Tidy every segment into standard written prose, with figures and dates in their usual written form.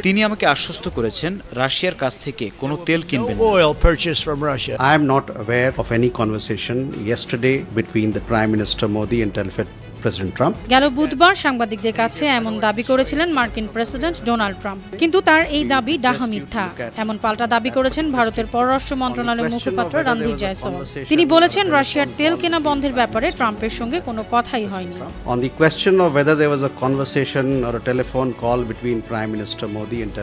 তিনি আমাকে আশ্বস্ত করেছেন রাশিয়ার কাছ থেকে কোনো তেল কিনবেন না। I am not aware of any conversation yesterday between the Prime Minister Modi and President Trump. গেল বুধবার সাংবাদিকদের কাছে এমন দাবি করেছিলেন মার্কিন প্রেসিডেন্ট ডোনাল্ড ট্রাম্প, কিন্তু তার এই দাবি ডাহা মিথ্যা। এমন পাল্টা দাবি করেছেন ভারতের পররাষ্ট্র মন্ত্রণালয়ের মুখপাত্র রণধীর জয়সওয়াল। তিনি বলেছেন রাশিয়ার তেল কেনা বন্ধের ব্যাপারে ট্রাম্পের সঙ্গে কোনো কথাই হয়নি। On the question of whether there was a conversation or a telephone call between Prime Minister Modi and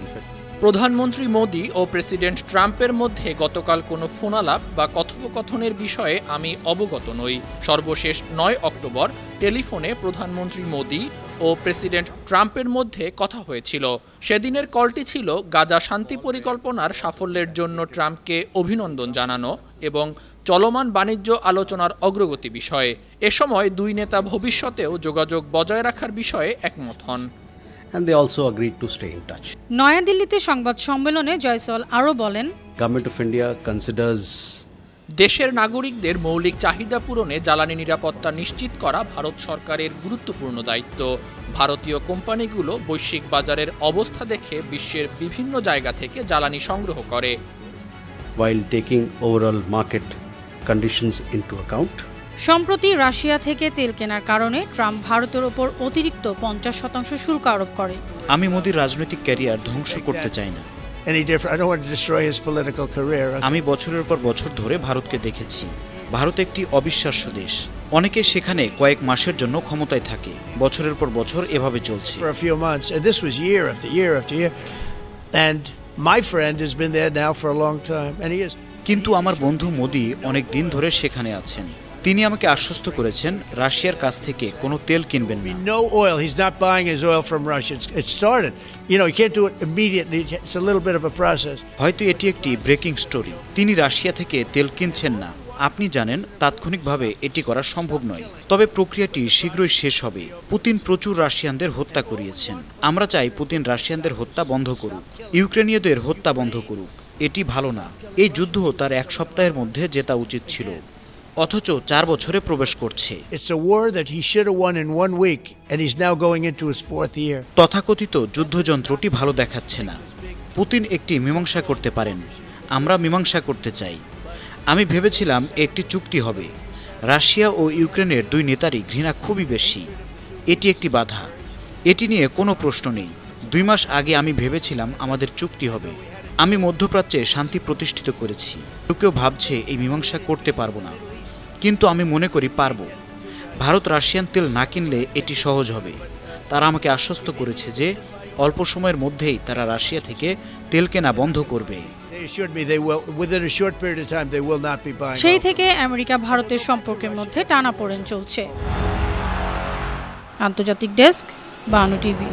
প্রধানমন্ত্রী মোদি ও প্রেসিডেন্ট ট্রাম্পের মধ্যে গতকাল কোনো ফোনালাপ বা কথোপকথনের বিষয়ে আমি অবগত নই। সর্বশেষ ৯ অক্টোবর টেলিফোনে প্রধানমন্ত্রী মোদি ও প্রেসিডেন্ট ট্রাম্পের মধ্যে কথা হয়েছিল। সেদিনের কলটি ছিল গাজা শান্তি পরিকল্পনার সাফল্যের জন্য ট্রাম্পকে অভিনন্দন জানানো এবং চলমান বাণিজ্য আলোচনার অগ্রগতি বিষয়ে। এ সময় দুই নেতা ভবিষ্যতেও যোগাযোগ বজায় রাখার বিষয়ে একমত হন। And they also agreed to stay in touch. নয়াদিল্লিতে সংবাদ সম্মেলনে জয়সওয়াল আরও বলেন, Government of India considers দেশের নাগরিকদের মৌলিক চাহিদা পূরণে জ্বালানি নিরাপত্তা নিশ্চিত করা ভারত সরকারের গুরুত্বপূর্ণ দায়িত্ব। ভারতীয় কোম্পানিগুলো বৈশ্বিক বাজারের অবস্থা দেখে বিশ্বের বিভিন্ন জায়গা থেকে জ্বালানি সংগ্রহ করে। While taking overall market conditions into account. সম্প্রতি রাশিয়া থেকে তেল কেনার কারণে ট্রাম্প ভারতের ওপর অতিরিক্ত 50% শুল্ক আরোপ করে। আমি মোদির রাজনৈতিক ক্যারিয়ার ধ্বংস করতে চাই না। আমি বছরের পর বছর ধরে ভারতকে দেখেছি। ভারত একটি অবিশ্বাস্য দেশ। অনেকে সেখানে কয়েক মাসের জন্য ক্ষমতায় থাকে, বছরের পর বছর এভাবে চলছে। কিন্তু আমার বন্ধু মোদি অনেক দিন ধরে সেখানে আছেন। তিনি আমাকে আশ্বস্ত করেছেন রাশিয়ার কাছ থেকে কোনো তেল কিনবেন না। হয়তো এটি একটি ব্রেকিং স্টোরি। তিনি রাশিয়া থেকে তেল কিনছেন না। আপনি জানেন তাৎক্ষণিকভাবে এটি করা সম্ভব নয়, তবে প্রক্রিয়াটি শীঘ্রই শেষ হবে। পুতিন প্রচুর রাশিয়ানদের হত্যা করিয়েছেন। আমরা চাই পুতিন রাশিয়ানদের হত্যা বন্ধ করুক, ইউক্রেনীয়দের হত্যা বন্ধ করুক। এটি ভালো না। এই যুদ্ধ তার 1 সপ্তাহের মধ্যে জেতা উচিত ছিল, অথচ 4 বছরে প্রবেশ করছে। তথাকথিত যুদ্ধযন্ত্রটি ভালো দেখাচ্ছে না। পুতিন একটি মীমাংসা করতে পারেন, আমরা মীমাংসা করতে চাই। আমি ভেবেছিলাম একটি চুক্তি হবে। রাশিয়া ও ইউক্রেনের 2 নেতারই ঘৃণা খুবই বেশি। এটি একটি বাধা, এটি নিয়ে কোনো প্রশ্ন নেই। 2 মাস আগে আমি ভেবেছিলাম আমাদের চুক্তি হবে। আমি মধ্যপ্রাচ্যে শান্তি প্রতিষ্ঠিত করেছি। কেউ ভাবছে এই মীমাংসা করতে পারবো না, কিন্তু আমি মনে করি পারবো। ভারত রাশিয়ান তেল না কিনলে এটি সহজ হবে। তারা আমাকে আশ্বস্ত করেছে যে অল্প সময়ের মধ্যেই তারা রাশিয়া থেকে তেল কেনা বন্ধ করবে। সেই থেকে আমেরিকা ভারতের সম্পর্কের মধ্যে টানাপোড়েন চলছে। আন্তর্জাতিক ডেস্ক, বানু টিভি।